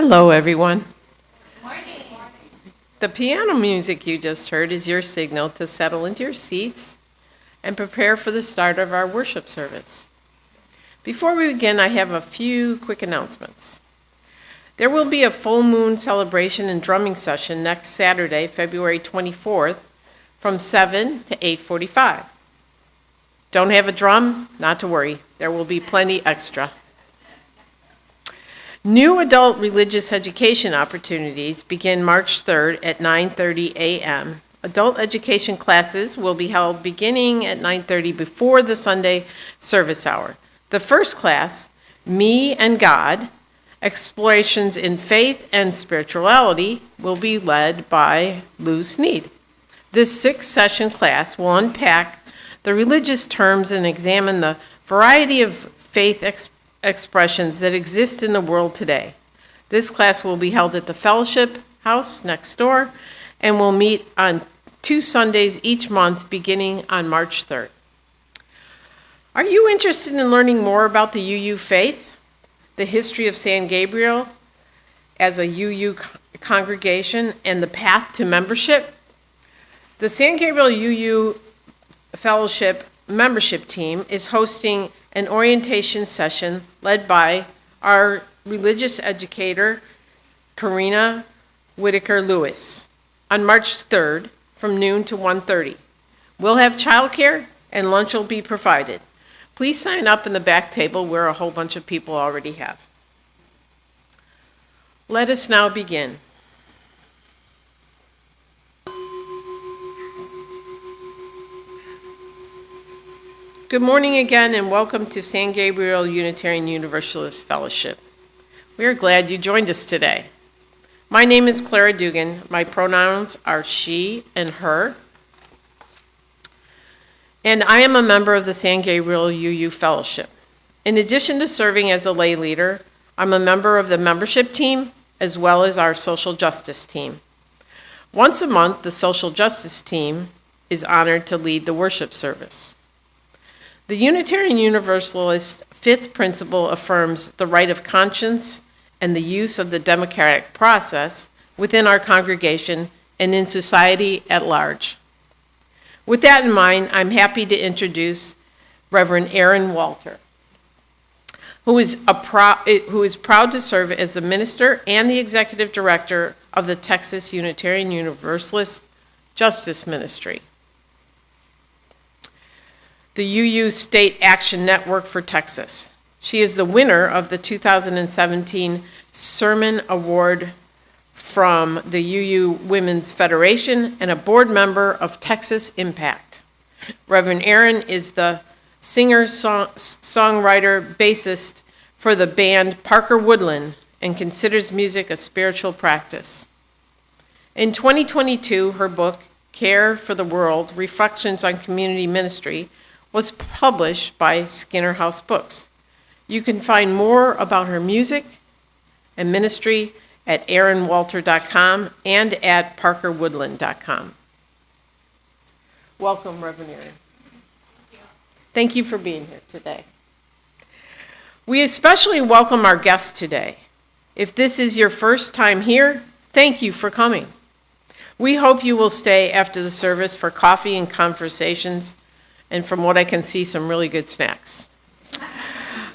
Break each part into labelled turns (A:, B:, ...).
A: Hello, everyone. The piano music you just heard is your signal to settle into your seats and prepare for the start of our worship service. Before we begin, I have a few quick announcements. There will be a full moon celebration and drumming session next Saturday, February 24th, from 7 to 8:45. Don't have a drum? Not to worry. There will be plenty extra. New adult religious education opportunities begin March 3rd at 9:30 a.m. Adult education classes will be held beginning at 9:30 before the Sunday service hour. The first class, Me and God, Explorations in Faith and Spirituality, will be led by Lou Sneed. This 6-session class will unpack the religious terms and examine the variety of faith expressions that exist in the world today. This class will be held at the Fellowship House next door and will meet on 2 Sundays each month beginning on March 3rd. Are you interested in learning more about the UU faith, the history of San Gabriel as a UU congregation, and the path to membership? The San Gabriel UU Fellowship membership team is hosting an orientation session led by our religious educator, Karina Whitaker-Lewis, on March 3rd from noon to 1:30. We'll have childcare and lunch will be provided. Please sign up in the back table where a whole bunch of people already have. Let us now begin. Good morning again, and welcome to San Gabriel Unitarian Universalist Fellowship. We are glad you joined us today. My name is Clara Dugan. My pronouns are she and her. And I am a member of the San Gabriel UU Fellowship. In addition to serving as a lay leader, I'm a member of the membership team as well as our social justice team. Once a month, the social justice team is honored to lead the worship service. The Unitarian Universalist fifth principle affirms the right of conscience and the use of the democratic process within our congregation and in society at large. With that in mind, I'm happy to introduce Reverend Erin Walter, who is proud to serve as the minister and the executive director of the Texas Unitarian Universalist Justice Ministry, the UU State Action Network for Texas. She is the winner of the 2017 Sermon Award from the UU Women's Federation and a board member of Texas Impact. Reverend Erin is the singer, songwriter, bassist for the band Parker Woodland and considers music a spiritual practice. In 2022, her book, Care for the World, Reflections on Community Ministry, was published by Skinner House Books. You can find more about her music and ministry at erinwalter.com and at parkerwoodland.com. Welcome, Reverend Erin. Thank you for being here today. We especially welcome our guests today. If this is your first time here, thank you for coming. We hope you will stay after the service for coffee and conversations, and from what I can see, some really good snacks.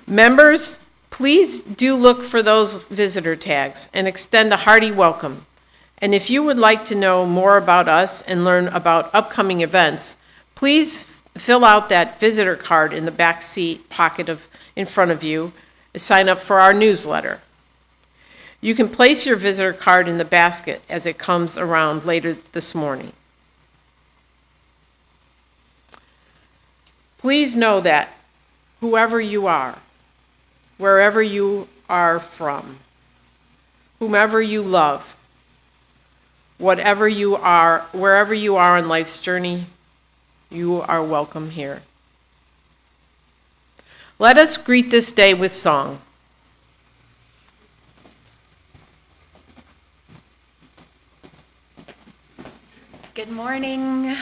A: Members, please do look for those visitor tags and extend a hearty welcome. And if you would like to know more about us and learn about upcoming events, please fill out that visitor card in the back seat pocket in front of you to sign up for our newsletter. You can place your visitor card in the basket as it comes around later this morning. Please know that whoever you are, wherever you are from, whomever you love, whatever you are, wherever you are on life's journey, you are welcome here. Let us greet this day with song.
B: Good morning.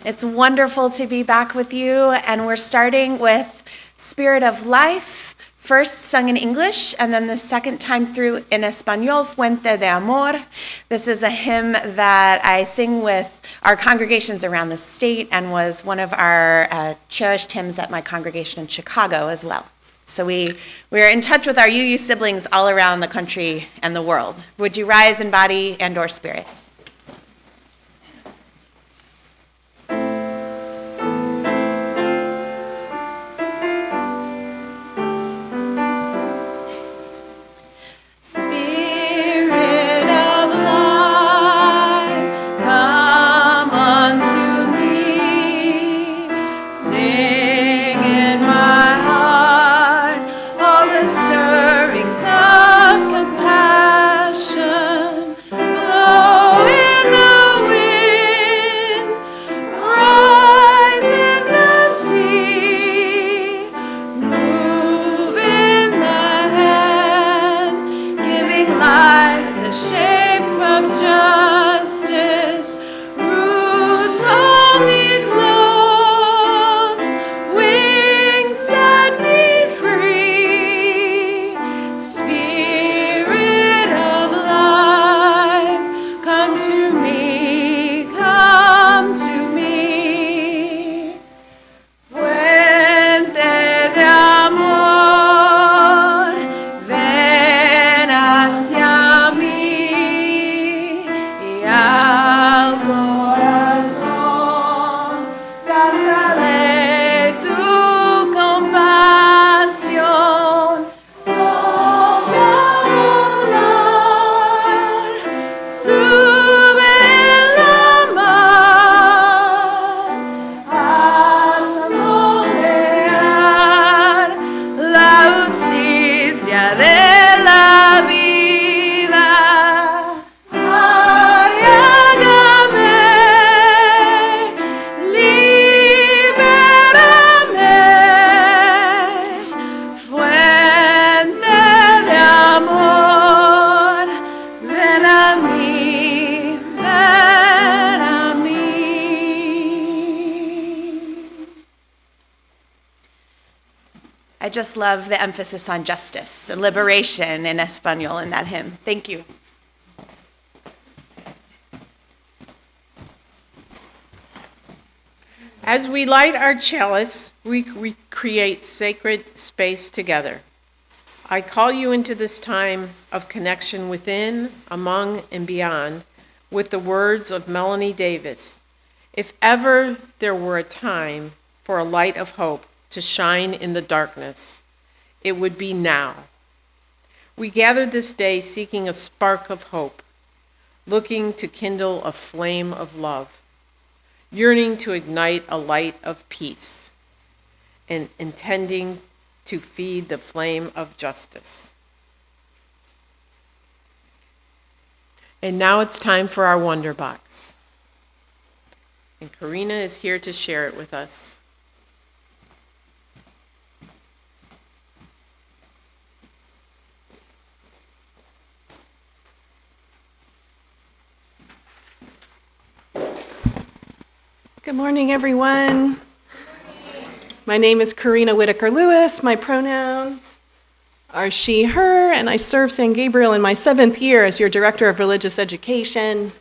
B: It's wonderful to be back with you, and we're starting with Spirit of Life first sung in English, and then the second time through in Espanol, Fuente de Amor. This is a hymn that I sing with our congregations around the state and was one of our cherished hymns at my congregation in Chicago as well. So we're in touch with our UU siblings all around the country and the world. Would you rise in body and or spirit? I just love the emphasis on justice and liberation in Espanol in that hymn. Thank you.
A: As we light our chalice, we create sacred space together. I call you into this time of connection within, among, and beyond with the words of Melanie Davis. If ever there were a time for a light of hope to shine in the darkness, it would be now. We gather this day seeking a spark of hope, looking to kindle a flame of love, yearning to ignite a light of peace, and intending to feed the flame of justice. And now it's time for our Wonder Box. And Karina is here to share it with us.
C: Good morning, everyone. My name is Karina Whitaker-Lewis. My pronouns are she, her, and I serve San Gabriel in my 7th year as your Director of Religious Education.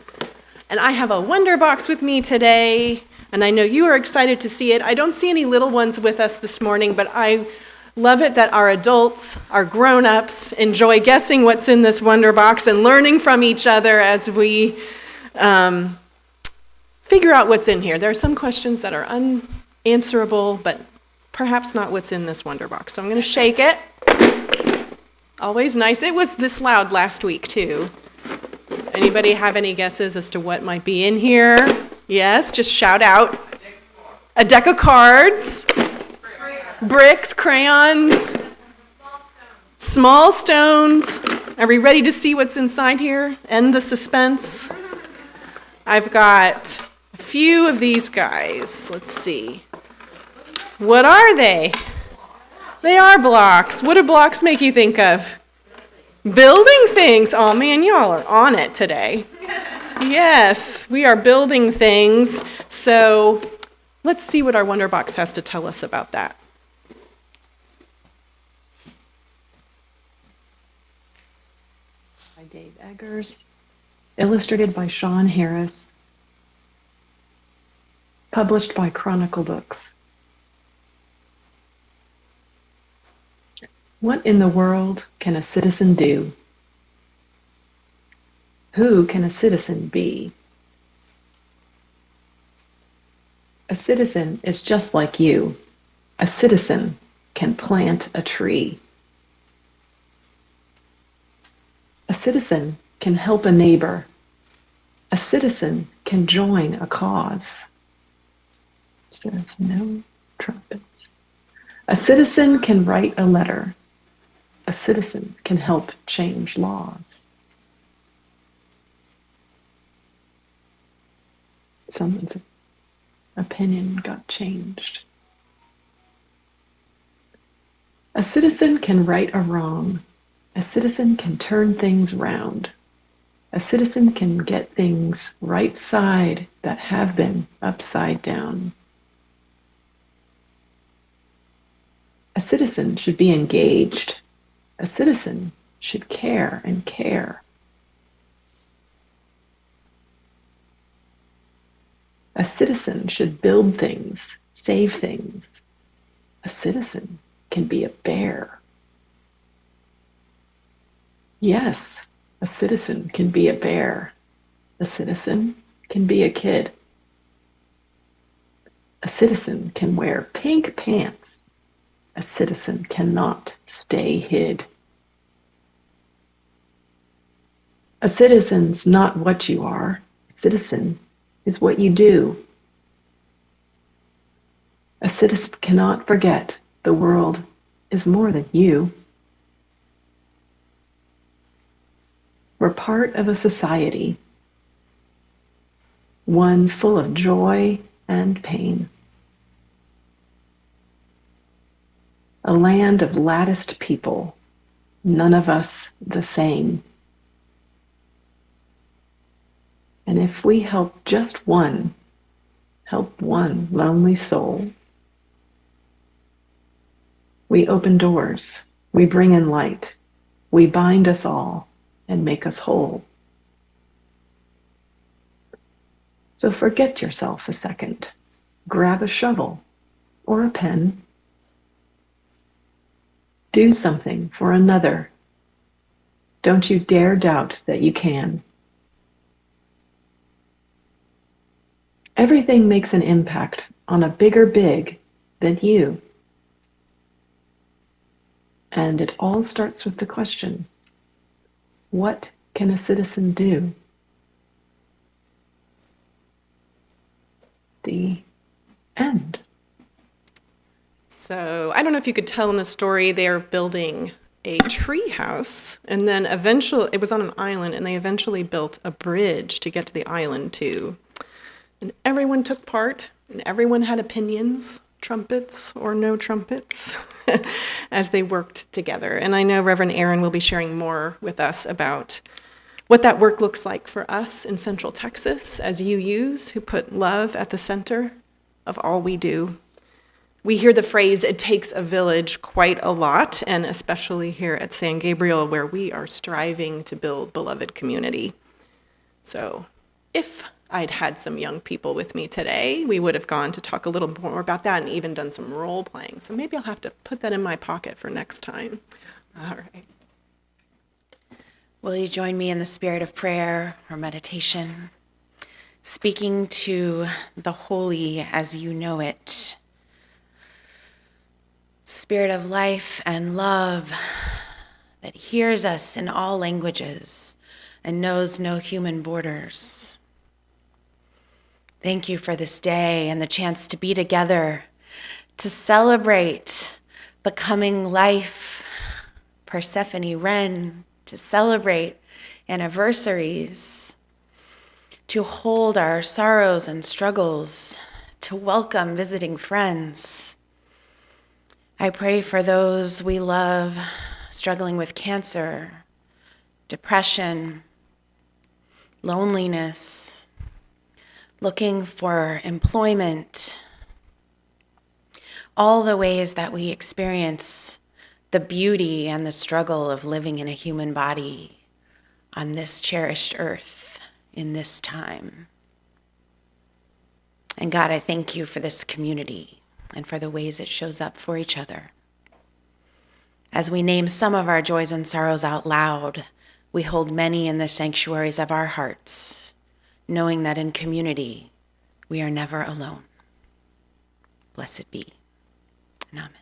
C: And I have a Wonder Box with me today, and I know you are excited to see it. I don't see any little ones with us this morning, but I love it that our adults, our grown-ups, enjoy guessing what's in this Wonder Box and learning from each other as we figure out what's in here. There are some questions that are unanswerable, but perhaps not what's in this Wonder Box. So I'm going to shake it. Always nice. It was this loud last week, too. Anybody have any guesses as to what might be in here? Yes, just shout out. A deck of cards. Bricks, crayons. Small stones. Are we ready to see what's inside here? End the suspense. I've got a few of these guys. Let's see. What are they? They are blocks. What do blocks make you think of? Building things. Oh man, y'all are on it today. Yes, we are building things. So let's see what our Wonder Box has to tell us about that. by Dave Eggers, illustrated by Sean Harris, published by Chronicle Books. What in the world can a citizen do? Who can a citizen be? A citizen is just like you. A citizen can plant a tree. A citizen can help a neighbor. A citizen can join a cause. Says no trumpets. A citizen can write a letter. A citizen can help change laws. Someone's opinion got changed. A citizen can right a wrong. A citizen can turn things round. A citizen can get things right side that have been upside down. A citizen should be engaged. A citizen should care and care. A citizen should build things, save things. A citizen can be a bear. Yes, a citizen can be a bear. A citizen can be a kid. A citizen can wear pink pants. A citizen cannot stay hid. A citizen's not what you are. A citizen is what you do. A citizen cannot forget the world is more than you. We're part of a society, one full of joy and pain. A land of latticed people, none of us the same. And if we help just one, help one lonely soul, we open doors, we bring in light, we bind us all and make us whole. So forget yourself a second. Grab a shovel or a pen. Do something for another. Don't you dare doubt that you can. Everything makes an impact on a bigger big than you. And it all starts with the question, what can a citizen do? The end. So I don't know if you could tell in the story, they're building a tree house, and then eventually, it was on an island, and they eventually built a bridge to get to the island too. And everyone took part, and everyone had opinions, trumpets or no trumpets, as they worked together. And I know Reverend Erin will be sharing more with us about what that work looks like for us in Central Texas as UUs who put love at the center of all we do. We hear the phrase, it takes a village, quite a lot, and especially here at San Gabriel, where we are striving to build beloved community. So if I'd had some young people with me today, we would have gone to talk a little more about that and even done some role playing. So maybe I'll have to put that in my pocket for next time. All right.
B: Will you join me in the spirit of prayer or meditation, speaking to the holy as you know it? Spirit of life and love that hears us in all languages and knows no human borders. Thank you for this day and the chance to be together, to celebrate the coming life, Persephone Wren, to celebrate anniversaries, to hold our sorrows and struggles, to welcome visiting friends. I pray for those we love struggling with cancer, depression, loneliness, looking for employment, all the ways that we experience the beauty and the struggle of living in a human body on this cherished earth in this time. And God, I thank you for this community and for the ways it shows up for each other. As we name some of our joys and sorrows out loud, we hold many in the sanctuaries of our hearts, knowing that in community, we are never alone. Blessed be, and amen.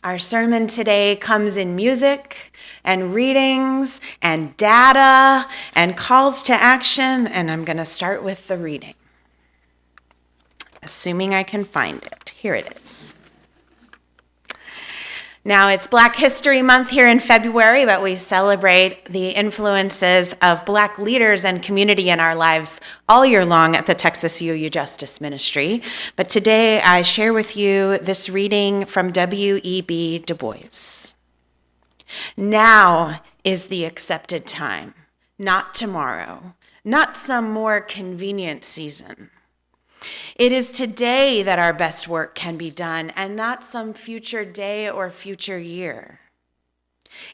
B: Our sermon today comes in music and readings and data and calls to action, and I'm going to start with the reading, assuming I can find it. Here it is. Now, it's Black History Month here in February, but we celebrate the influences of Black leaders and community in our lives all year long at the TXUUJM Justice Ministry. But today I share with you this reading from W.E.B. Du Bois. Now is the accepted time, not tomorrow, not some more convenient season. It is today that our best work can be done, and not some future day or future year.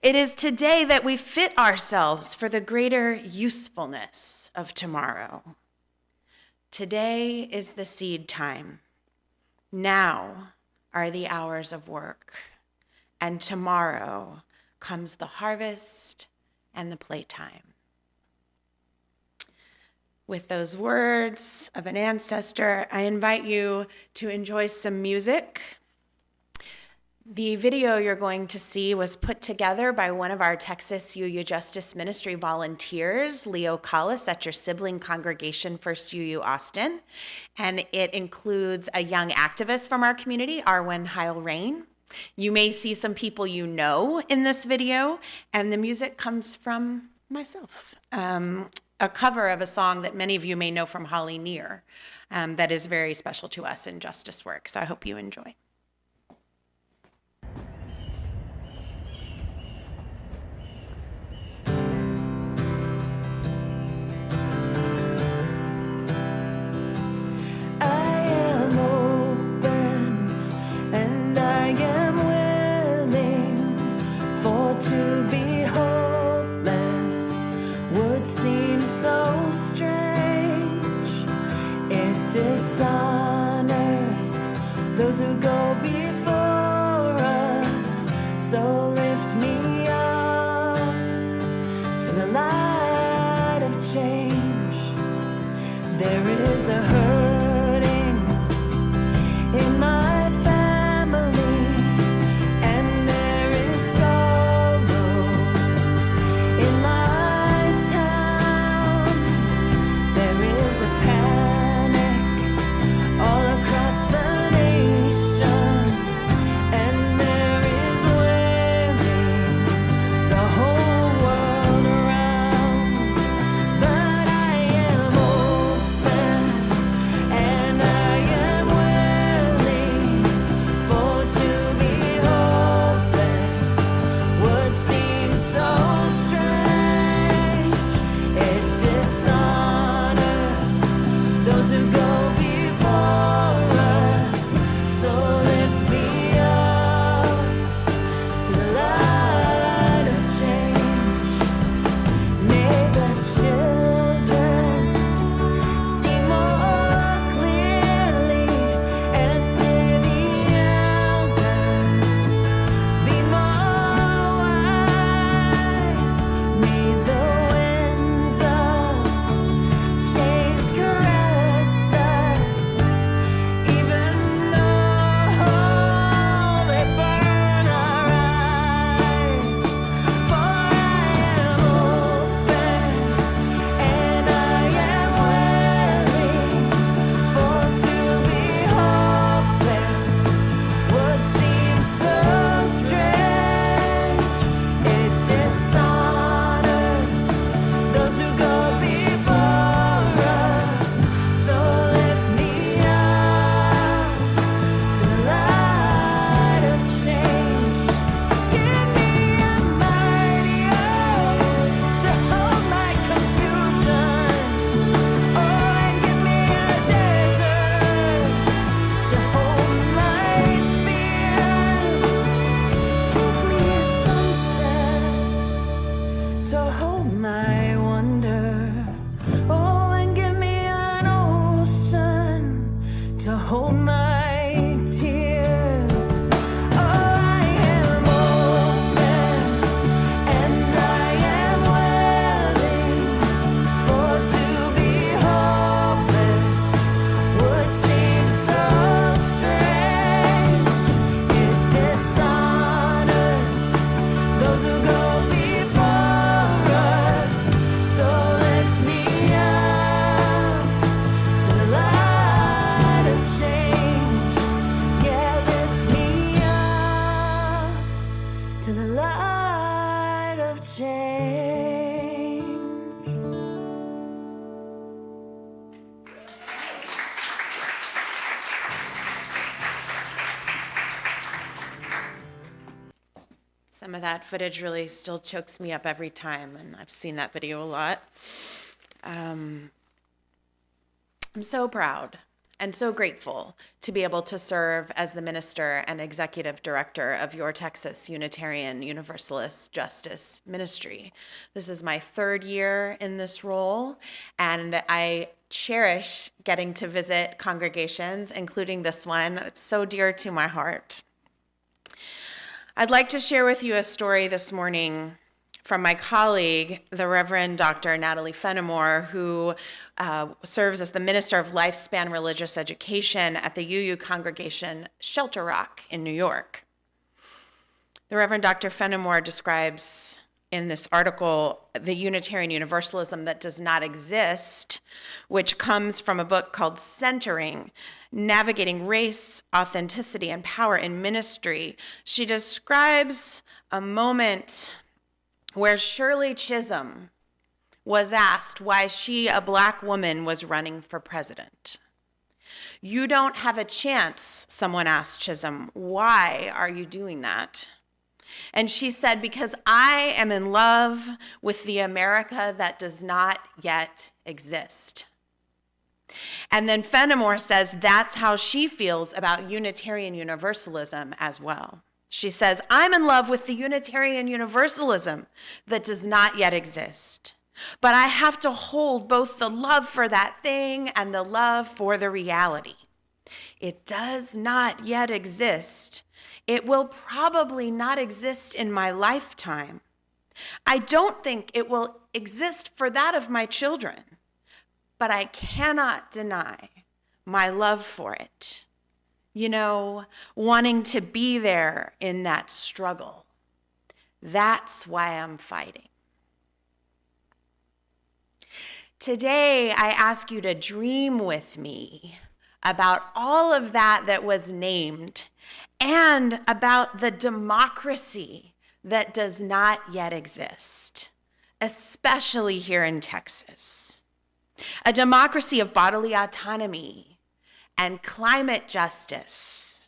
B: It is today that we fit ourselves for the greater usefulness of tomorrow. Today is the seed time. Now are the hours of work, and tomorrow comes the harvest and the playtime. With those words of an ancestor, I invite you to enjoy some music. The video you're going to see was put together by one of our TXUUJM Justice Ministry volunteers, Leo Collis, at your sibling congregation, First UU Austin. And it includes a young activist from our community, Arwen Heil-Rain. You may see some people you know in this video, and the music comes from myself. A cover of a song that many of you may know from Holly Near that is very special to us in justice work. So I hope you enjoy.
D: I am open and I am willing for to be hopeless would seem so strange. It dishonors those who go before us. So lift me up to the light of change. There is a hurting in my family, and there is sorrow to the light of change.
B: Some of that footage really still chokes me up every time, and I've seen that video a lot. I'm so proud and so grateful to be able to serve as the minister and executive director of your Texas Unitarian Universalist Justice Ministry. This is my 3rd year in this role, and I cherish getting to visit congregations, including this one. It's so dear to my heart. I'd like to share with you a story this morning from my colleague, the Reverend Dr. Natalie Fenimore, who serves as the Minister of Lifespan Religious Education at the UU congregation Shelter Rock in New York. The Reverend Dr. Fenimore describes in this article the Unitarian Universalism that does not exist, which comes from a book called Centering, Navigating Race, Authenticity, and Power in Ministry. She describes a moment where Shirley Chisholm was asked why she, a Black woman, was running for president. "You don't have a chance," someone asked Chisholm. "Why are you doing that?" And she said, "Because I am in love with the America that does not yet exist." And then Fenimore says that's how she feels about Unitarian Universalism as well. She says, "I'm in love with the Unitarian Universalism that does not yet exist. But I have to hold both the love for that thing and the love for the reality. It does not yet exist. It will probably not exist in my lifetime. I don't think it will exist for that of my children, but I cannot deny my love for it. You know, wanting to be there in that struggle. That's why I'm fighting." Today, I ask you to dream with me about all of that was named and about the democracy that does not yet exist, especially here in Texas. A democracy of bodily autonomy and climate justice.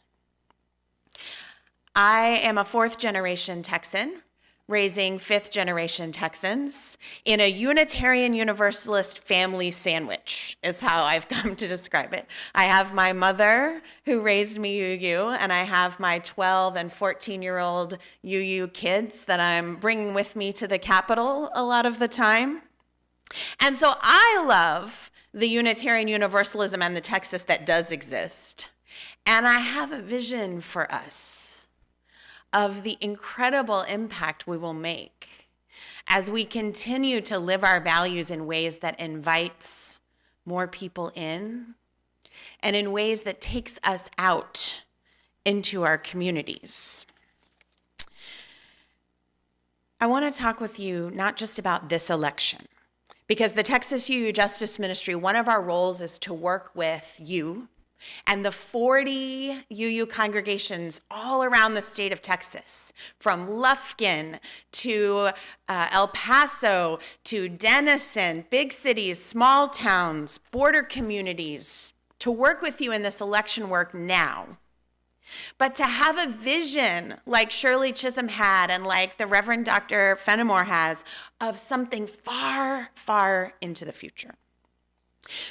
B: I am a 4th-generation Texan, raising 5th-generation Texans in a Unitarian Universalist family sandwich, is how I've come to describe it. I have my mother who raised me UU, and I have my 12 and 14-year-old UU kids that I'm bringing with me to the Capitol a lot of the time. And so I love the Unitarian Universalism and the Texas that does exist. And I have a vision for us of the incredible impact we will make as we continue to live our values in ways that invites more people in and in ways that takes us out into our communities. I want to talk with you not just about this election, because the Texas UU Justice Ministry, one of our roles is to work with you and the 40 UU congregations all around the state of Texas, from Lufkin to El Paso to Denison, big cities, small towns, border communities, to work with you in this election work now. But to have a vision like Shirley Chisholm had and like the Reverend Dr. Fenimore has of something far, far into the future.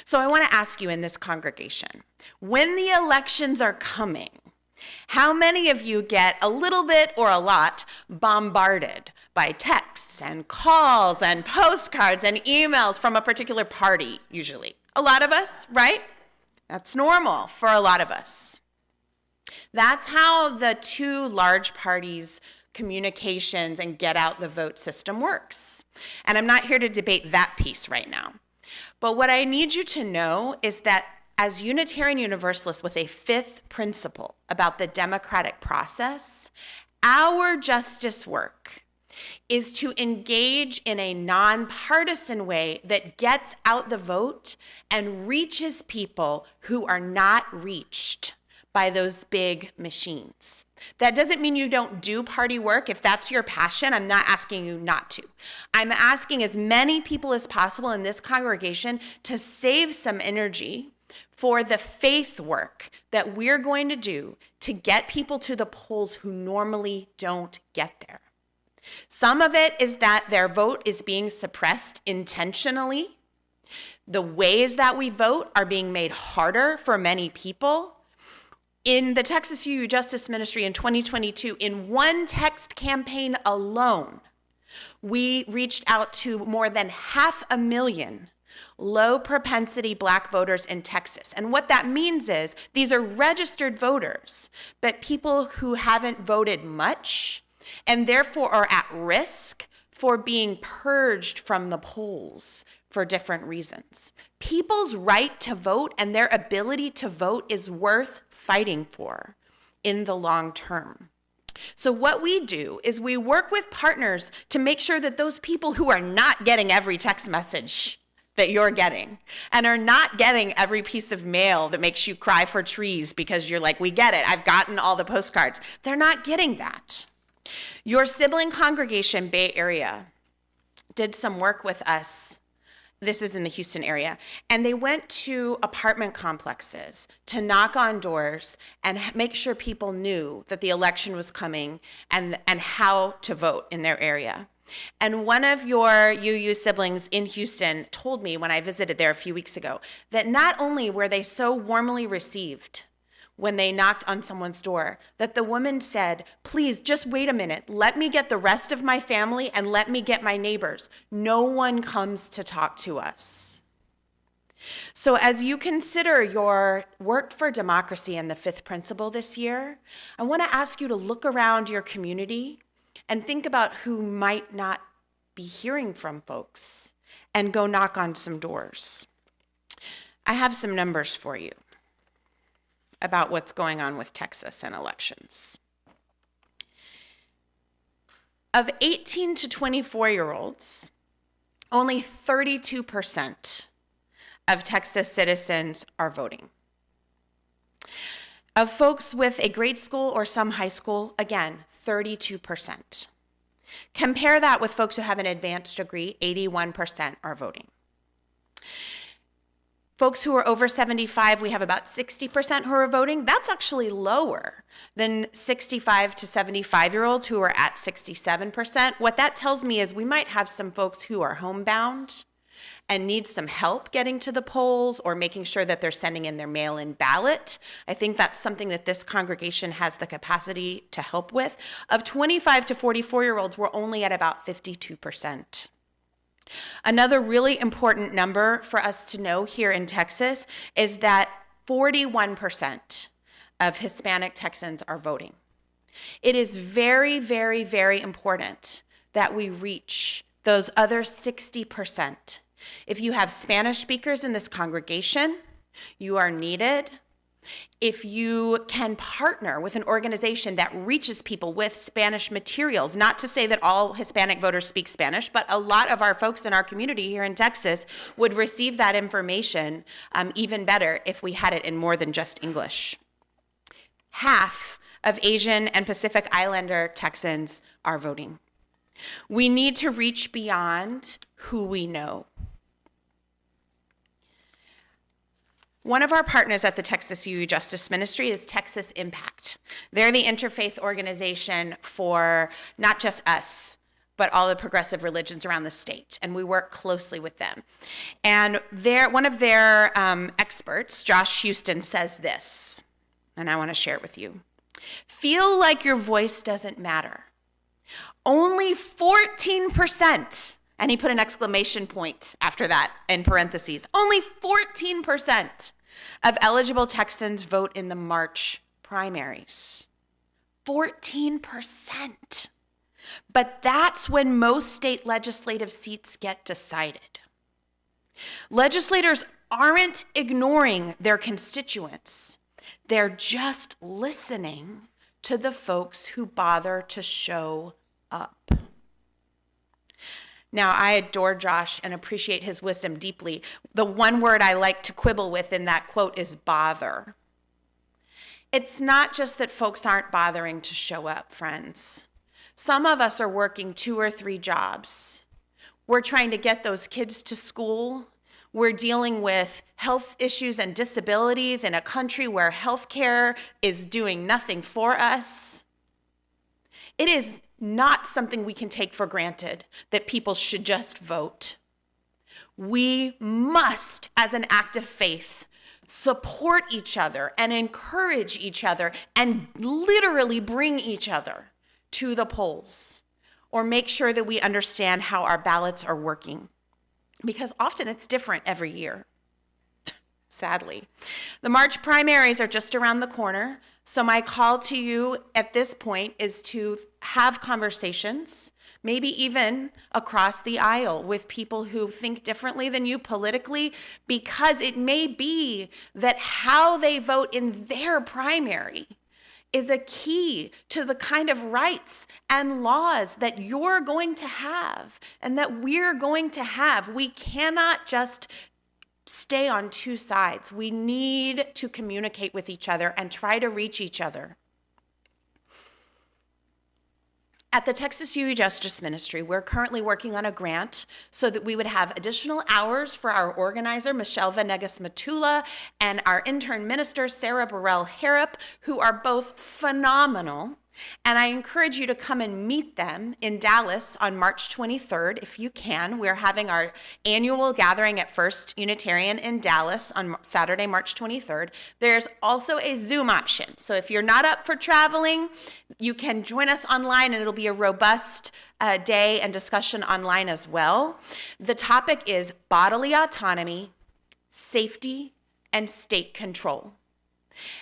B: So I want to ask you in this congregation, when the elections are coming, how many of you get a little bit or a lot bombarded by texts and calls and postcards and emails from a particular party, usually? A lot of us, right? That's normal for a lot of us. That's how the 2 large parties' communications and get out the vote system works. And I'm not here to debate that piece right now. But what I need you to know is that as Unitarian Universalists with a 5th principle about the democratic process, our justice work is to engage in a nonpartisan way that gets out the vote and reaches people who are not reached by those big machines. That doesn't mean you don't do party work. If that's your passion, I'm not asking you not to. I'm asking as many people as possible in this congregation to save some energy for the faith work that we're going to do to get people to the polls who normally don't get there. Some of it is that their vote is being suppressed intentionally. The ways that we vote are being made harder for many people. In the Texas UU Justice Ministry in 2022, in one text campaign alone, we reached out to more than 500,000 low propensity Black voters in Texas. And what that means is these are registered voters, but people who haven't voted much and therefore are at risk for being purged from the polls for different reasons. People's right to vote and their ability to vote is worth fighting for in the long term. So what we do is we work with partners to make sure that those people who are not getting every text message that you're getting and are not getting every piece of mail that makes you cry for trees because you're like, we get it, I've gotten all the postcards. They're not getting that. Your sibling congregation, Bay Area, did some work with us. This is in the Houston area. And they went to apartment complexes to knock on doors and make sure people knew that the election was coming and how to vote in their area. And one of your UU siblings in Houston told me when I visited there a few weeks ago that not only were they so warmly received when they knocked on someone's door, that the woman said, please just wait a minute, let me get the rest of my family and let me get my neighbors. No one comes to talk to us. So as you consider your work for democracy and the fifth principle this year, I want to ask you to look around your community and think about who might not be hearing from folks and go knock on some doors. I have some numbers for you about what's going on with Texas and elections. Of 18 to 24-year-olds, only 32% of Texas citizens are voting. Of folks with a grade school or some high school, again, 32%. Compare that with folks who have an advanced degree, 81% are voting. Folks who are over 75, we have about 60% who are voting. That's actually lower than 65 to 75-year-olds who are at 67%. What that tells me is we might have some folks who are homebound and need some help getting to the polls or making sure that they're sending in their mail-in ballot. I think that's something that this congregation has the capacity to help with. Of 25 to 44-year-olds, we're only at about 52%. Another really important number for us to know here in Texas is that 41% of Hispanic Texans are voting. It is very, very, very important that we reach those other 60%. If you have Spanish speakers in this congregation, you are needed. If you can partner with an organization that reaches people with Spanish materials, not to say that all Hispanic voters speak Spanish, but a lot of our folks in our community here in Texas would receive that information even better if we had it in more than just English. Half of Asian and Pacific Islander Texans are voting. We need to reach beyond who we know. One of our partners at the Texas UU Justice Ministry is Texas Impact. They're the interfaith organization for not just us, but all the progressive religions around the state, and we work closely with them. And one of their experts, Josh Houston, says this, and I want to share it with you. Feel like your voice doesn't matter. Only 14%. And he put an exclamation point after that in parentheses. Only 14% of eligible Texans vote in the March primaries. 14%. But that's when most state legislative seats get decided. Legislators aren't ignoring their constituents. They're just listening to the folks who bother to show up. Now, I adore Josh and appreciate his wisdom deeply. The one word I like to quibble with in that quote is bother. It's not just that folks aren't bothering to show up, friends. Some of us are working 2 or 3 jobs. We're trying to get those kids to school. We're dealing with health issues and disabilities in a country where healthcare is doing nothing for us. It is not something we can take for granted that people should just vote. We must, as an act of faith, support each other and encourage each other and literally bring each other to the polls, or make sure that we understand how our ballots are working, because often it's different every year, sadly. The March primaries are just around the corner, so my call to you at this point is to have conversations, maybe even across the aisle, with people who think differently than you politically, because it may be that how they vote in their primary is a key to the kind of rights and laws that you're going to have and that we're going to have. We cannot just stay on 2 sides. We need to communicate with each other and try to reach each other. At the TXUUJM Justice Ministry, we're currently working on a grant so that we would have additional hours for our organizer, Michelle Venegas-Matula, and our intern minister, Sarah Burrell-Harrop, who are both phenomenal. And I encourage you to come and meet them in Dallas on March 23rd, if you can. We're having our annual gathering at First Unitarian in Dallas on Saturday, March 23rd. There's also a Zoom option. So if you're not up for traveling, you can join us online, and it'll be a robust day and discussion online as well. The topic is bodily autonomy, safety, and state control.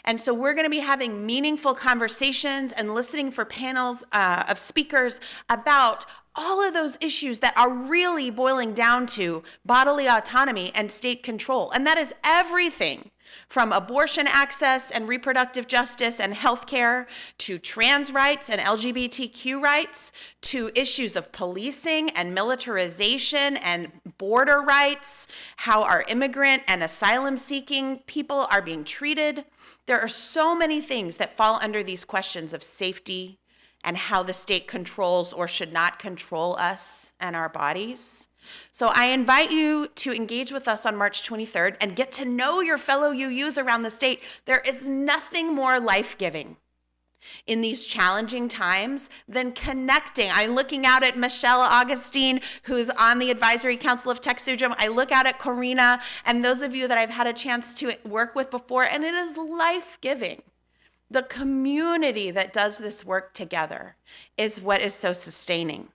B: And so we're going to be having meaningful conversations and listening for panels of speakers about all of those issues that are really boiling down to bodily autonomy and state control. And that is everything from abortion access and reproductive justice and healthcare, to trans rights and LGBTQ rights, to issues of policing and militarization and border rights, how our immigrant and asylum seeking people are being treated. There are so many things that fall under these questions of safety and how the state controls or should not control us and our bodies. So I invite you to engage with us on March 23rd and get to know your fellow UUs around the state. There is nothing more life-giving in these challenging times than connecting. I'm looking out at Michelle Augustine, who's on the Advisory Council of TXUUJM. I look out at Corina and those of you that I've had a chance to work with before, and it is life-giving. The community that does this work together is what is so sustaining.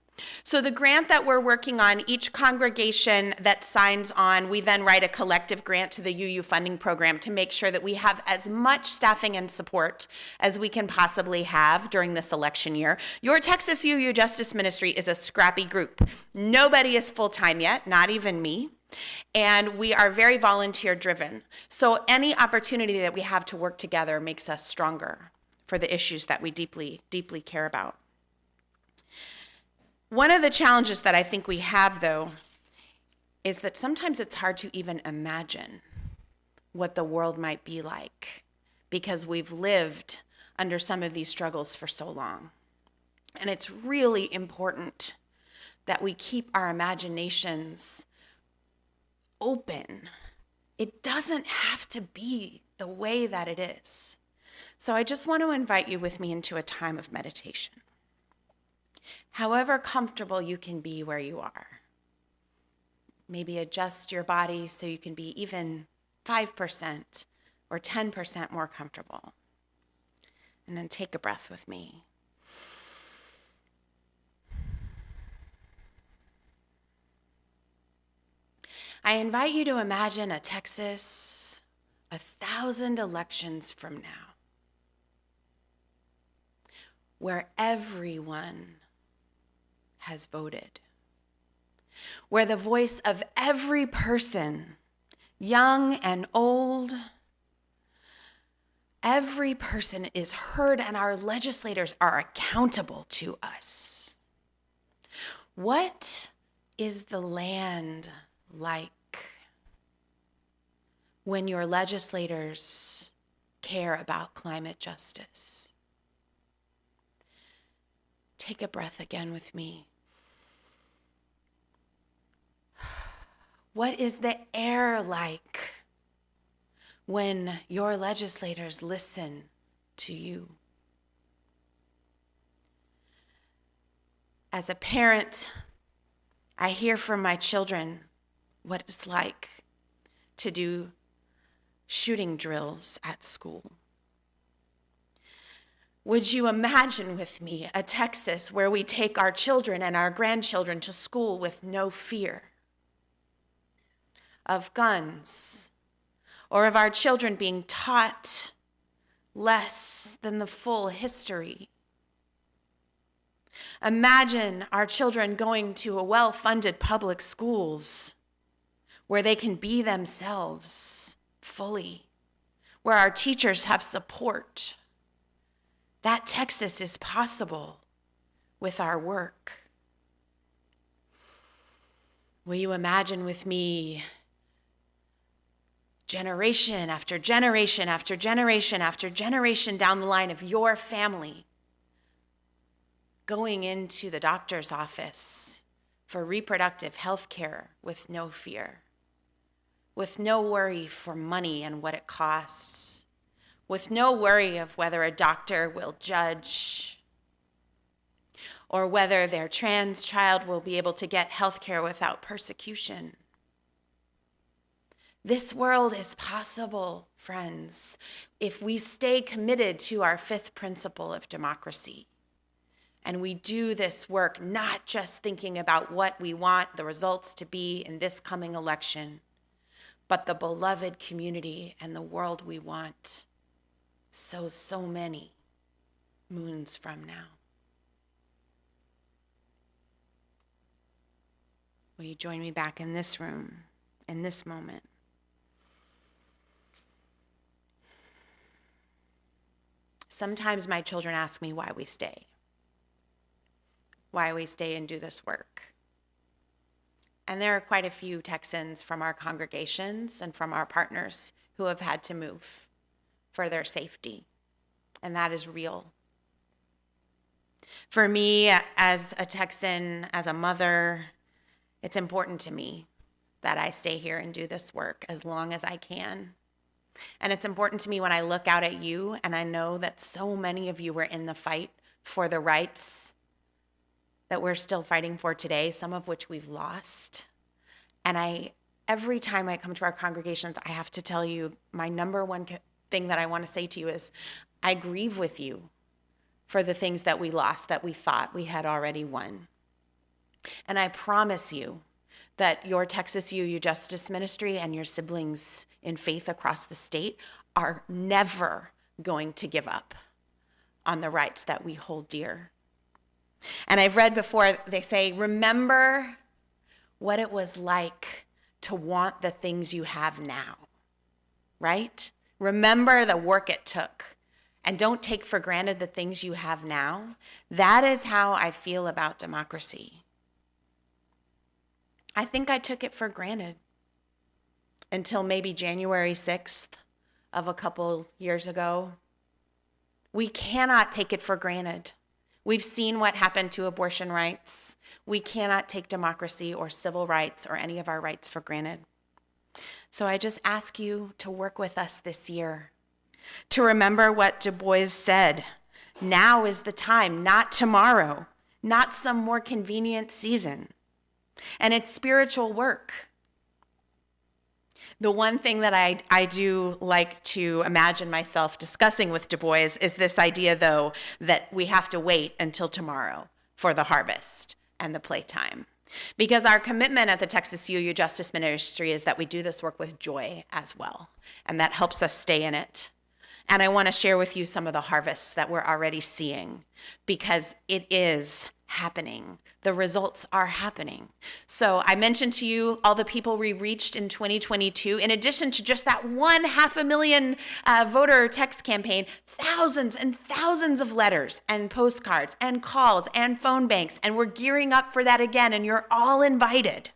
B: So the grant that we're working on, each congregation that signs on, we then write a collective grant to the UU funding program to make sure that we have as much staffing and support as we can possibly have during this election year. Your Texas UU Justice Ministry is a scrappy group. Nobody is full-time yet, not even me. And we are very volunteer driven. So any opportunity that we have to work together makes us stronger for the issues that we deeply, deeply care about. One of the challenges that I think we have, though, is that sometimes it's hard to even imagine what the world might be like because we've lived under some of these struggles for so long. And it's really important that we keep our imaginations open. It doesn't have to be the way that it is. So I just want to invite you with me into a time of meditation. However comfortable you can be where you are, maybe adjust your body so you can be even 5% or 10% more comfortable. And then take a breath with me. I invite you to imagine a Texas 1,000 elections from now, where everyone has voted, where the voice of every person, young and old, every person is heard and our legislators are accountable to us. What is the land like when your legislators care about climate justice. Take a breath again with me. What is the air like when your legislators listen to you? As a parent, I hear from my children what it's like to do shooting drills at school. Would you imagine with me a Texas where we take our children and our grandchildren to school with no fear of guns, or of our children being taught less than the full history? Imagine our children going to a well-funded public schools where they can be themselves fully, where our teachers have support. That Texas is possible with our work. Will you imagine with me generation after generation after generation after generation down the line of your family going into the doctor's office for reproductive health care with no fear, with no worry for money and what it costs, with no worry of whether a doctor will judge or whether their trans child will be able to get health care without persecution. This world is possible, friends, if we stay committed to our fifth principle of democracy. And we do this work not just thinking about what we want the results to be in this coming election, but the beloved community and the world we want so many moons from now. Will you join me back in this room, in this moment? Sometimes my children ask me why we stay and do this work. And there are quite a few Texans from our congregations and from our partners who have had to move for their safety, and that is real. For me, as a Texan, as a mother, it's important to me that I stay here and do this work as long as I can. And it's important to me when I look out at you and I know that so many of you were in the fight for the rights that we're still fighting for today, some of which we've lost. And every time I come to our congregations, I have to tell you, my number one thing that I want to say to you is, I grieve with you for the things that we lost that we thought we had already won. And I promise you that your TXUUJM Justice Ministry and your siblings in faith across the state are never going to give up on the rights that we hold dear. And I've read before, they say, remember what it was like to want the things you have now, right? Remember the work it took, and don't take for granted the things you have now. That is how I feel about democracy. I think I took it for granted until maybe January 6th of a couple years ago. We cannot take it for granted. We've seen what happened to abortion rights. We cannot take democracy or civil rights or any of our rights for granted. So I just ask you to work with us this year, to remember what Du Bois said. Now is the time, not tomorrow, not some more convenient season. And it's spiritual work. The one thing that I do like to imagine myself discussing with Du Bois is this idea, though, that we have to wait until tomorrow for the harvest and the playtime. Because our commitment at the TXUUJM Justice Ministry is that we do this work with joy as well, and that helps us stay in it. And I want to share with you some of the harvests that we're already seeing, because it is happening. The results are happening. So I mentioned to you all the people we reached in 2022. In addition to just that 500,000 voter text campaign, thousands and thousands of letters and postcards and calls and phone banks. And we're gearing up for that again, and you're all invited.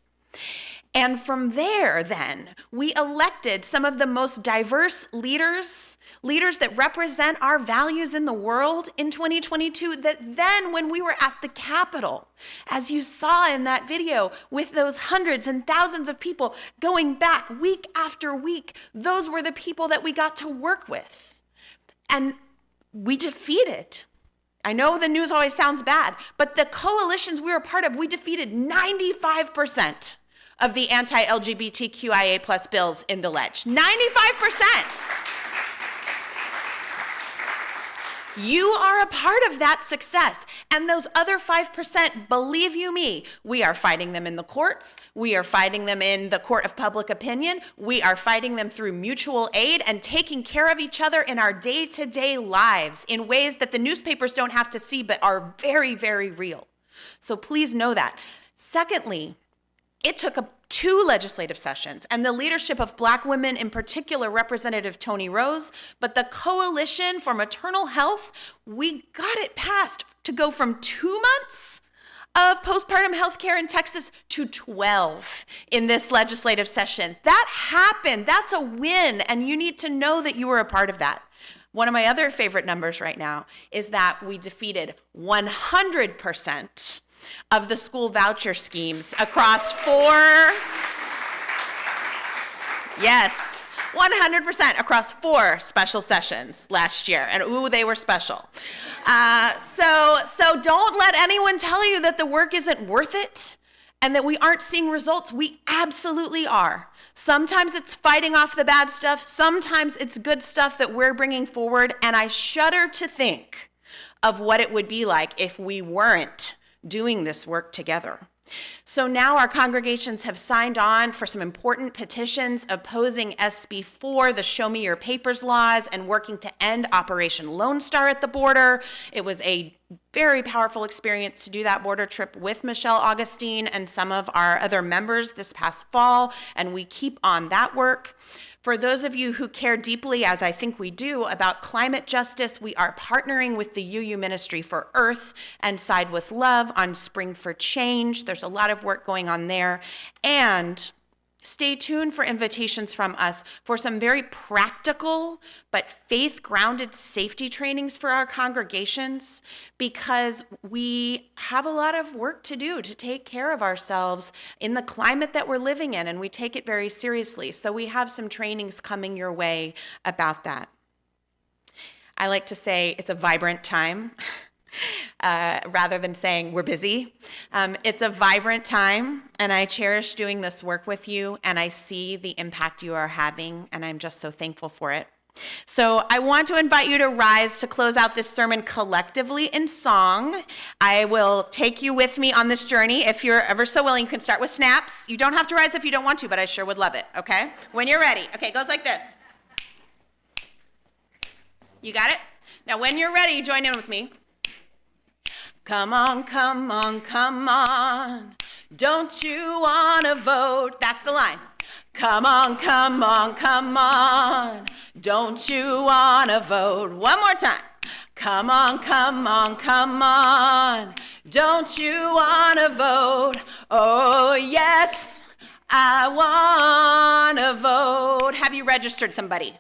B: And from there, then, we elected some of the most diverse leaders that represent our values in the world in 2022, that then when we were at the Capitol, as you saw in that video, with those hundreds and thousands of people going back week after week, those were the people that we got to work with. And we defeated. I know the news always sounds bad, but the coalitions we were part of, we defeated 95% of the anti-LGBTQIA plus bills in the ledge. 95%. You are a part of that success. And those other 5%, believe you me, we are fighting them in the courts. We are fighting them in the court of public opinion. We are fighting them through mutual aid and taking care of each other in our day-to-day lives in ways that the newspapers don't have to see but are very, very real. So please know that. Secondly, it took 2 legislative sessions and the leadership of Black women, in particular Representative Toni Rose, but the Coalition for Maternal Health, we got it passed to go from 2 months of postpartum health care in Texas to 12 in this legislative session. That happened. That's a win, and you need to know that you were a part of that. One of my other favorite numbers right now is that we defeated 100% of the school voucher schemes across 4, yes, 100% across 4 special sessions last year. And ooh, they were special. So don't let anyone tell you that the work isn't worth it and that we aren't seeing results. We absolutely are. Sometimes it's fighting off the bad stuff. Sometimes it's good stuff that we're bringing forward. And I shudder to think of what it would be like if we weren't doing this work together. So now our congregations have signed on for some important petitions opposing SB 4, the Show Me Your Papers laws, and working to end Operation Lone Star at the border. It was a very powerful experience to do that border trip with Michelle Augustine and some of our other members this past fall, and we keep on that work. For those of you who care deeply, as I think we do, about climate justice, we are partnering with the UU Ministry for Earth and Side with Love on Spring for Change. There's a lot of work going on there. And stay tuned for invitations from us for some very practical but faith-grounded safety trainings for our congregations, because we have a lot of work to do to take care of ourselves in the climate that we're living in, and we take it very seriously. So we have some trainings coming your way about that. I like to say it's a vibrant time. Rather than saying we're busy. It's a vibrant time, and I cherish doing this work with you, and I see the impact you are having, and I'm just so thankful for it. So I want to invite you to rise to close out this sermon collectively in song. I will take you with me on this journey. If you're ever so willing, you can start with snaps. You don't have to rise if you don't want to, but I sure would love it, okay? When you're ready. Okay, it goes like this. You got it? Now when you're ready, join in with me. Come on, come on, come on. Don't you wanna vote? That's the line. Come on, come on, come on. Don't you wanna vote? One more time. Come on, come on, come on. Don't you wanna vote? Oh, yes, I wanna vote. Have you registered somebody?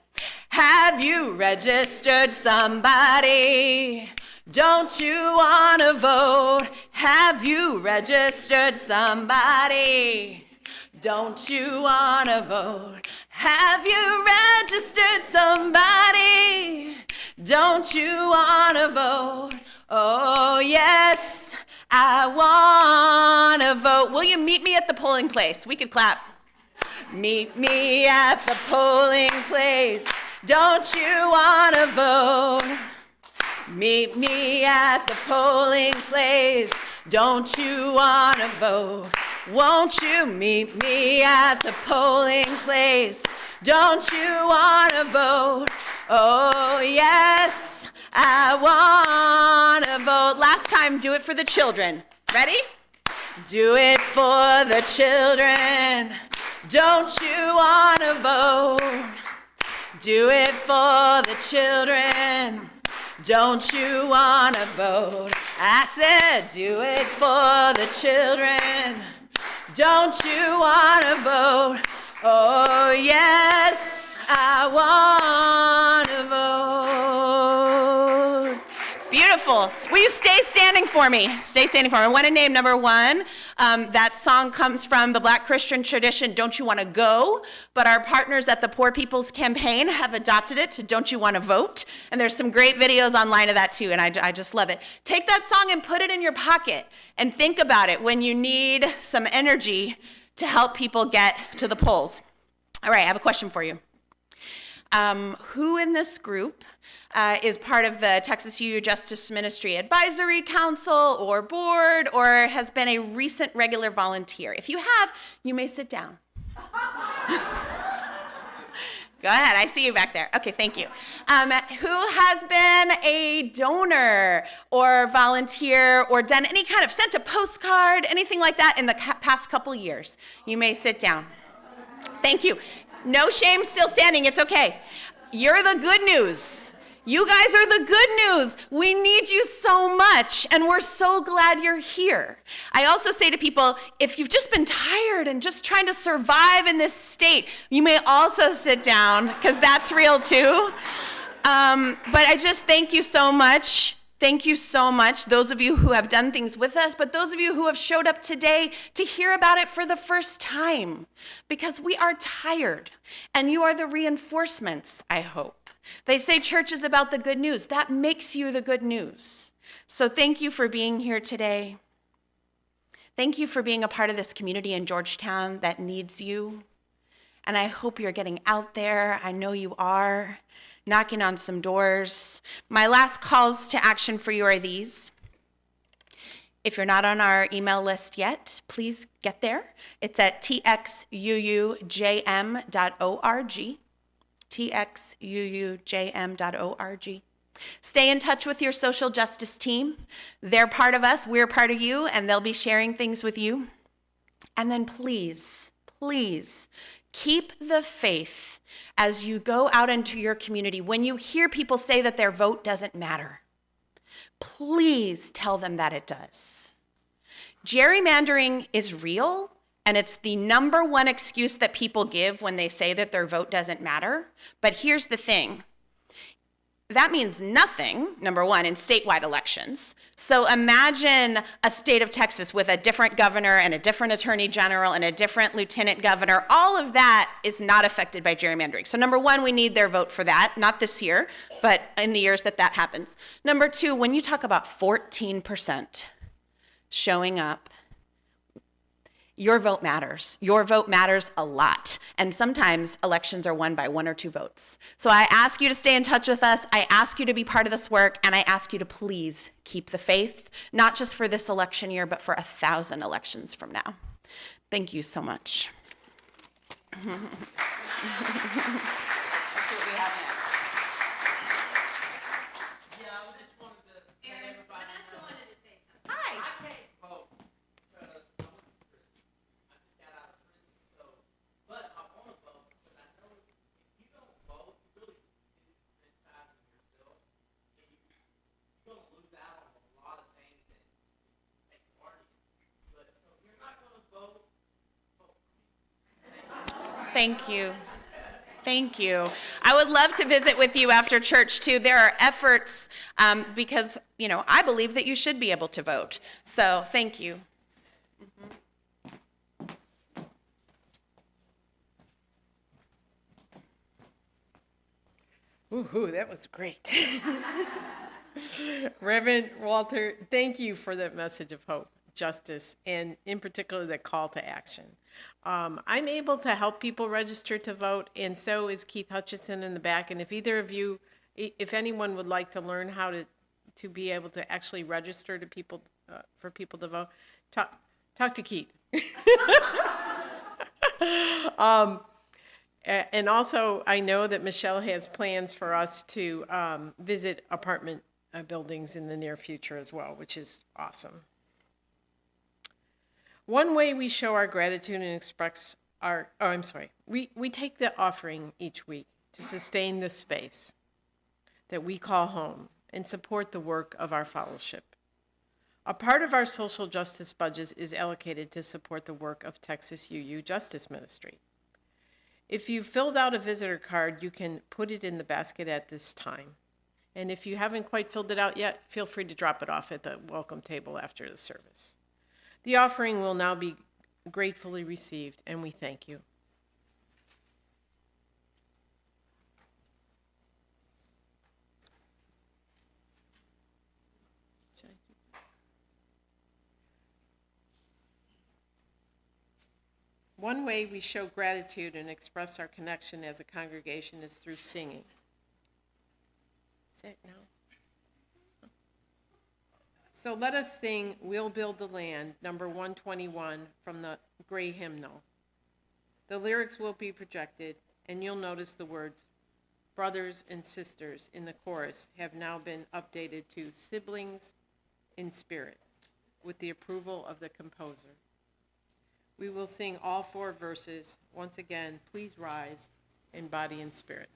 B: Have you registered somebody? Don't you wanna vote? Have you registered somebody? Don't you wanna vote? Have you registered somebody? Don't you wanna vote? Oh yes, I wanna vote. Will you meet me at the polling place? We could clap. Meet me at the polling place. Don't you wanna vote? Meet me at the polling place. Don't you wanna vote? Won't you meet me at the polling place? Don't you wanna vote? Oh yes, I wanna vote. Last time, do it for the children. Ready? Do it for the children. Don't you wanna vote? Do it for the children. Don't you wanna vote? I said do it for the children. Don't you want to vote? Oh, yes, I want to vote. Beautiful. Will you stay standing for me? Stay standing for me. I want to name number one. That song comes from the Black Christian tradition, Don't You Want to Go? But our partners at the Poor People's Campaign have adopted it to Don't You Want to Vote? And there's some great videos online of that too, and I just love it. Take that song and put it in your pocket and think about it when you need some energy to help people get to the polls. All right, I have a question for you. Who in this group is part of the TXUUJM Justice Ministry Advisory Council or board or has been a recent regular volunteer? If you have, you may sit down. Go ahead, I see you back there. Okay, thank you. Who has been a donor or volunteer or done any kind of, sent a postcard, anything like that in the past couple years? You may sit down. Thank you. No shame, still standing, it's okay. You're the good news. You guys are the good news. We need you so much, and we're so glad you're here. I also say to people, if you've just been tired and just trying to survive in this state, you may also sit down, because that's real too. But I just thank you so much. Thank you so much, those of you who have done things with us, but those of you who have showed up today to hear about it for the first time, because we are tired, and you are the reinforcements, I hope. They say church is about the good news. That makes you the good news. So thank you for being here today. Thank you for being a part of this community in Georgetown that needs you. And I hope you're getting out there. I know you are, knocking on some doors. My last calls to action for you are these. If you're not on our email list yet, please get there. It's at TXUUJM.org. TXUUJM.org. Stay in touch with your social justice team. They're part of us, we're part of you, and they'll be sharing things with you. And then please, please, keep the faith as you go out into your community. When you hear people say that their vote doesn't matter, please tell them that it does. Gerrymandering is real, and it's the number one excuse that people give when they say that their vote doesn't matter. But here's the thing. That means nothing, number one, in statewide elections. So imagine a state of Texas with a different governor and a different attorney general and a different lieutenant governor. All of that is not affected by gerrymandering. So number one, we need their vote for that, not this year, but in the years that happens. Number two, when you talk about 14% showing up, your vote matters. Your vote matters a lot. And sometimes elections are won by 1 or 2 votes. So I ask you to stay in touch with us. I ask you to be part of this work. And I ask you to please keep the faith, not just for this election year, but for 1,000 elections from now. Thank you so much. That's what we have next.
E: Yeah, I just wanted to let everybody know.
F: wanted to say something.
B: Hi.
E: I can't vote because I went to prison. I just got out of prison, so, but I want to vote because I know if you don't vote, you really disenfranchising yourself, and you're going to lose out on a lot of things that take part in. But so if you're not going to vote, vote for me.
B: Thank you. Thank you. I would love to visit with you after church too. There are efforts because, you know, I believe that you should be able to vote. So thank you.
A: Woohoo, that was great. Reverend Walter, thank you for that message of hope, justice, and in particular the call to action. I'm able to help people register to vote, and so is Keith Hutchinson in the back. And if either of you, if anyone would like to learn how to be able to actually register to people for people to vote, talk to Keith. And also, I know that Michelle has plans for us to visit apartment buildings in the near future as well, which is awesome. One way we show our gratitude and express our, we take the offering each week to sustain this space that we call home and support the work of our fellowship. A part of our social justice budget is allocated to support the work of Texas UU Justice Ministry. If you filled out a visitor card, you can put it in the basket at this time. And if you haven't quite filled it out yet, feel free to drop it off at the welcome table after the service. The offering will now be gratefully received, and we thank you. One way we show gratitude and express our connection as a congregation is through singing. Is it now? So let us sing "We'll Build the Land," number 121 from the Gray Hymnal. The lyrics will be projected, and you'll notice the words "brothers and sisters" in the chorus have now been updated to "siblings in spirit," with the approval of the composer. We will sing all 4 verses. Once again, please rise in body and spirit.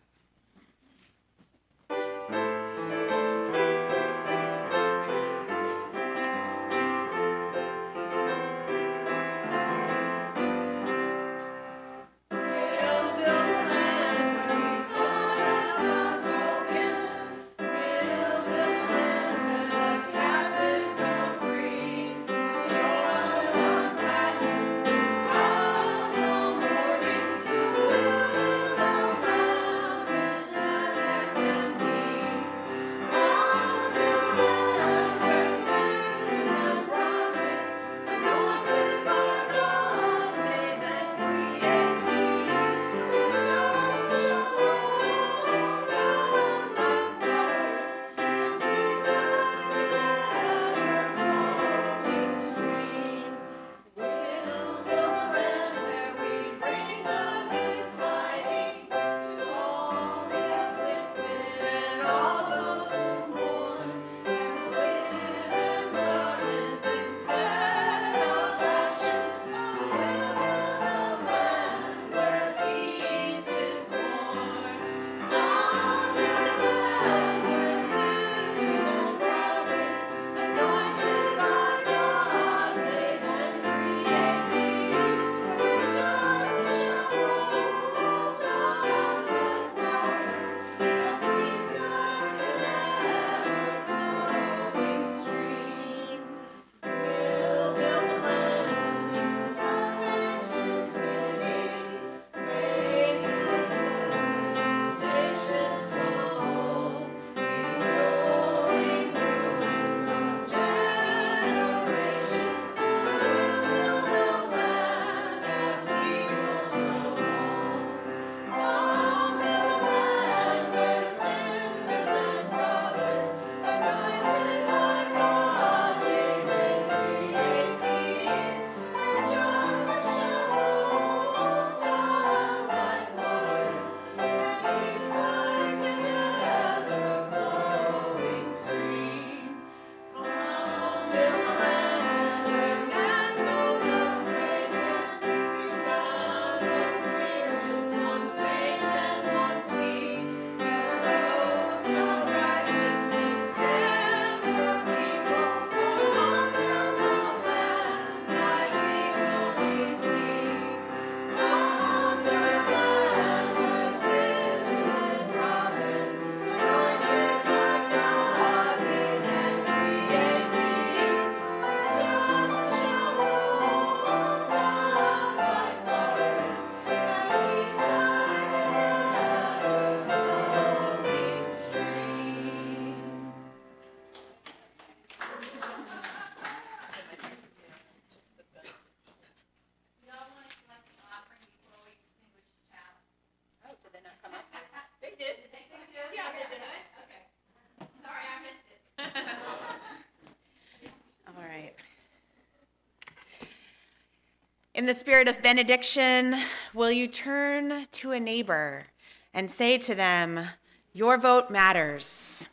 B: In the spirit of benediction, will you turn to a neighbor and say to them, "Your vote matters."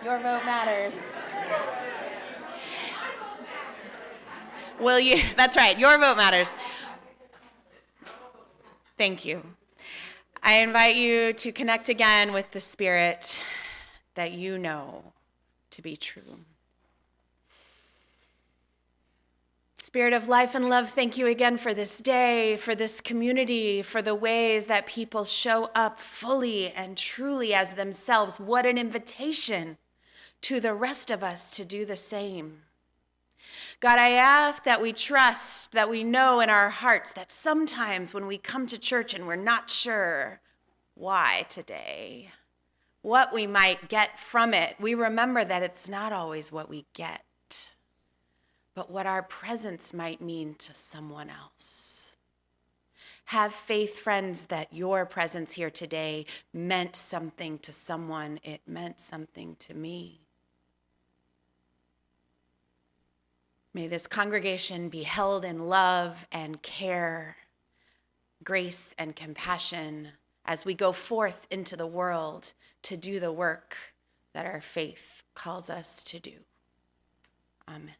B: Your vote matters. Will you? That's right, your vote matters. Thank you. I invite you to connect again with the spirit that you know to be true. Spirit of life and love, thank you again for this day, for this community, for the ways that people show up fully and truly as themselves. What an invitation to the rest of us to do the same. God, I ask that we trust, that we know in our hearts that sometimes when we come to church and we're not sure why today, what we might get from it, we remember that it's not always what we get, but what our presence might mean to someone else. Have faith, friends, that your presence here today meant something to someone. It meant something to me. May this congregation be held in love and care, grace and compassion as we go forth into the world to do the work that our faith calls us to do. Amen.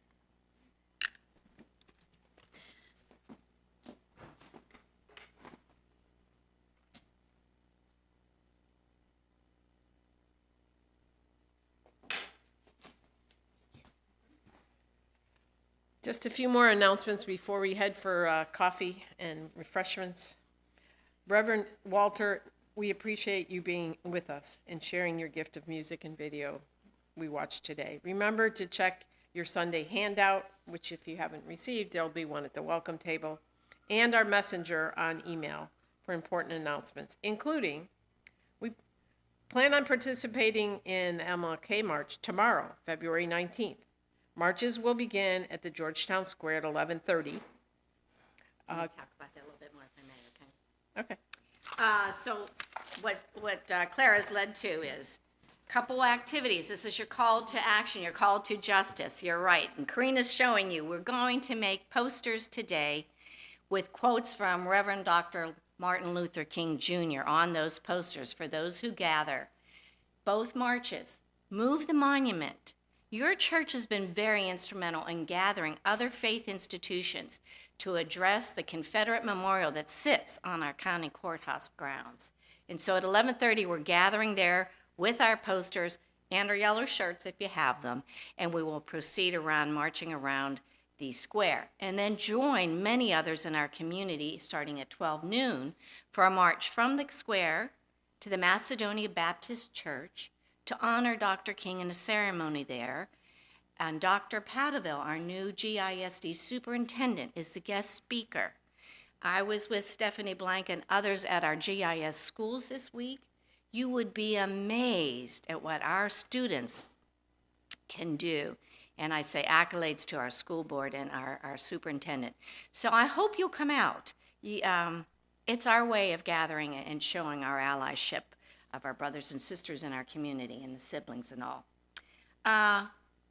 A: Just a few more announcements before we head for coffee and refreshments. Reverend Walter, we appreciate you being with us and sharing your gift of music and video we watched today. Remember to check your Sunday handout, which if you haven't received, there'll be one at the welcome table, and our messenger on email for important announcements, including we plan on participating in the MLK March tomorrow, February 19th. Marches will begin at the Georgetown Square at 11:30.
F: Can we talk about that a little bit more, if I may, okay?
A: Okay.
F: So what Clara's led to is a couple activities. This is your call to action, your call to justice. You're right. And Karina's showing you, we're going to make posters today with quotes from Reverend Dr. Martin Luther King Jr. on those posters for those who gather. Both marches. Move the monument. Your church has been very instrumental in gathering other faith institutions to address the Confederate memorial that sits on our county courthouse grounds. And so at 11:30, we're gathering there with our posters and our yellow shirts if you have them, and we will proceed around, marching around the square, and then join many others in our community starting at 12 noon for a march from the square to the Macedonia Baptist Church to honor Dr. King in a ceremony there. And Dr. Padaville, our new GISD superintendent, is the guest speaker. I was with Stephanie Blank and others at our GIS schools this week. You would be amazed at what our students can do. And I say accolades to our school board and our superintendent. So I hope you'll come out. It's our way of gathering and showing our allyship of our brothers and sisters in our community and the siblings and all.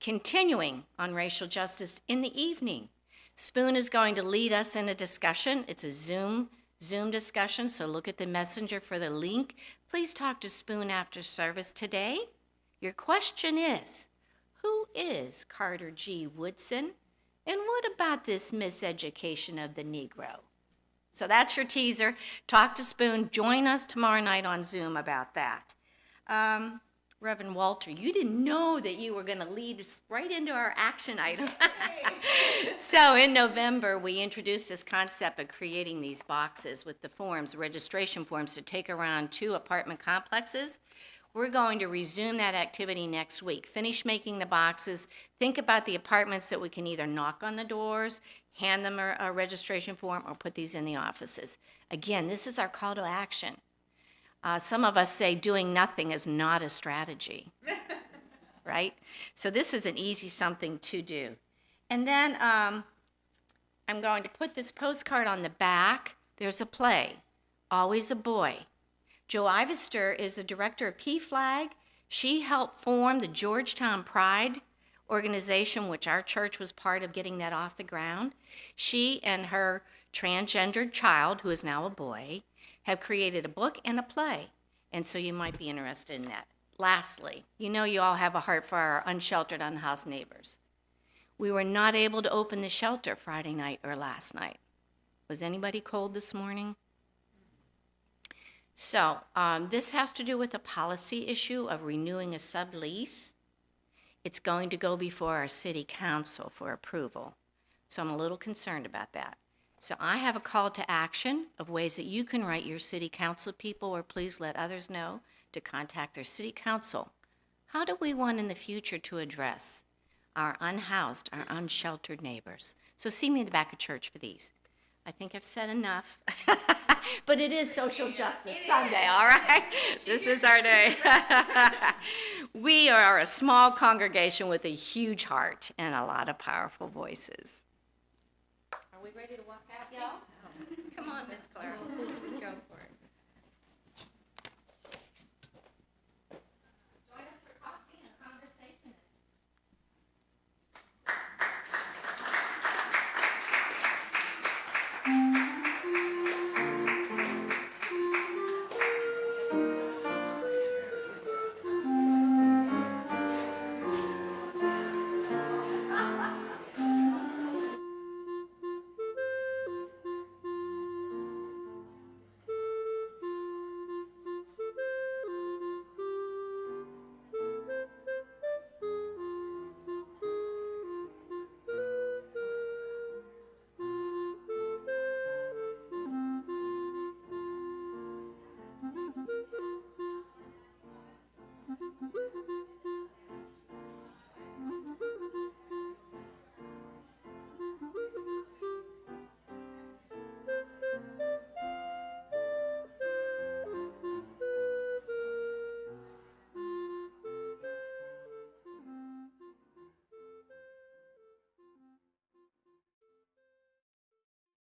F: Continuing on racial justice in the evening, Spoon is going to lead us in a discussion. It's a Zoom discussion, so look at the messenger for the link. Please talk to Spoon after service today. Your question is, who is Carter G. Woodson? And what about this miseducation of the Negro? So that's your teaser. Talk to Spoon. Join us tomorrow night on Zoom about that. Reverend Walter, you didn't know that you were going to lead us right into our action item. So in November, we introduced this concept of creating these boxes with the forms, registration forms, to take around 2 apartment complexes. We're going to resume that activity next week. Finish making the boxes. Think about the apartments that we can either knock on the doors, hand them a registration form, or put these in the offices. Again, this is our call to action. Some of us say doing nothing is not a strategy, right? So this is an easy something to do. And then I'm going to put this postcard on the back. There's a play, Always a Boy. Jo Ivester is the director of PFLAG. She helped form the Georgetown Pride organization, which our church was part of getting that off the ground. She and her transgendered child, who is now a boy, have created a book and a play. And so you might be interested in that. Lastly, you know you all have a heart for our unsheltered, unhoused neighbors. We were not able to open the shelter Friday night or last night. Was anybody cold this morning? So this has to do with a policy issue of renewing a sublease. It's going to go before our city council for approval. So I'm a little concerned about that. So I have a call to action of ways that you can write your city council people, or please let others know to contact their city council. How do we want in the future to address our unhoused, our unsheltered neighbors? So see me in the back of church for these. I think I've said enough. But it is Social Justice Sunday, all right? This is our day. We are a small congregation with a huge heart and a lot of powerful voices. Are we ready to walk out, y'all? Come on, Miss Clara. Go for it.